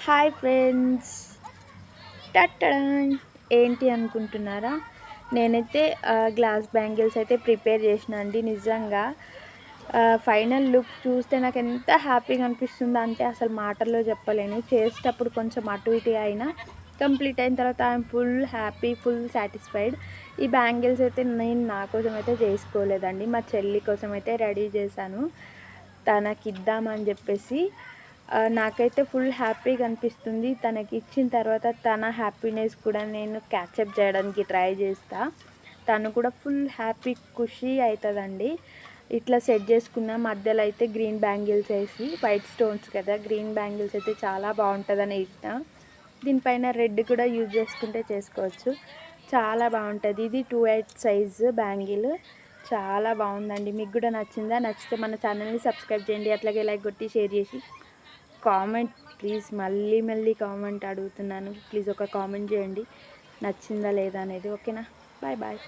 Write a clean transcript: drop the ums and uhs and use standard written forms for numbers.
Hi friends, టట్టడాయ్! ఏంటి అనుకుంటున్నారా? నేనైతే గ్లాస్ బ్యాంగిల్స్ అయితే ప్రిపేర్ చేసిన అండి. నిజంగా ఫైనల్ లుక్ చూస్తే నాకు ఎంత హ్యాపీగా అనిపిస్తుందో అంటే అసలు మాటల్లో చెప్పలేను. చేసేటప్పుడు కొంచెం అటు ఇటు అయినా కంప్లీట్ అయిన తర్వాత I'm full happy, full satisfied. ఈ బ్యాంగిల్స్ అయితే నేను నా కోసం అయితే చేసుకోలేదండి, మా చెల్లి కోసం అయితే రెడీ చేశాను. తనకి ఇద్దామని చెప్పేసి నాకైతే ఫుల్ హ్యాపీగా అనిపిస్తుంది. తనకి ఇచ్చిన తర్వాత తన హ్యాపీనెస్ కూడా నేను క్యాచప్ చేయడానికి ట్రై చేస్తా. తను కూడా ఫుల్ హ్యాపీ ఖుషి అవుతుందండి. ఇట్లా సెట్ చేసుకున్న మధ్యలో అయితే గ్రీన్ బ్యాంగిల్స్ వేసి, వైట్ స్టోన్స్ కదా, గ్రీన్ బ్యాంగిల్స్ అయితే చాలా బాగుంటుందని వేసిన. దీనిపైన రెడ్ కూడా యూజ్ చేసుకుంటే చేసుకోవచ్చు, చాలా బాగుంటుంది. ఇది 2/8 సైజు బ్యాంగిల్, చాలా బాగుందండి. మీకు కూడా నచ్చిందా? నచ్చితే మన ఛానల్ని సబ్స్క్రైబ్ చేయండి, అట్లాగే లైక్ కొట్టి షేర్ చేసి కామెంట్ ప్లీజ్, మళ్ళీ మళ్ళీ కామెంట్ అడుగుతున్నాను, ప్లీజ్ ఒక కామెంట్ చేయండి నచ్చిందా లేదా అనేది. ఓకేనా? Bye bye.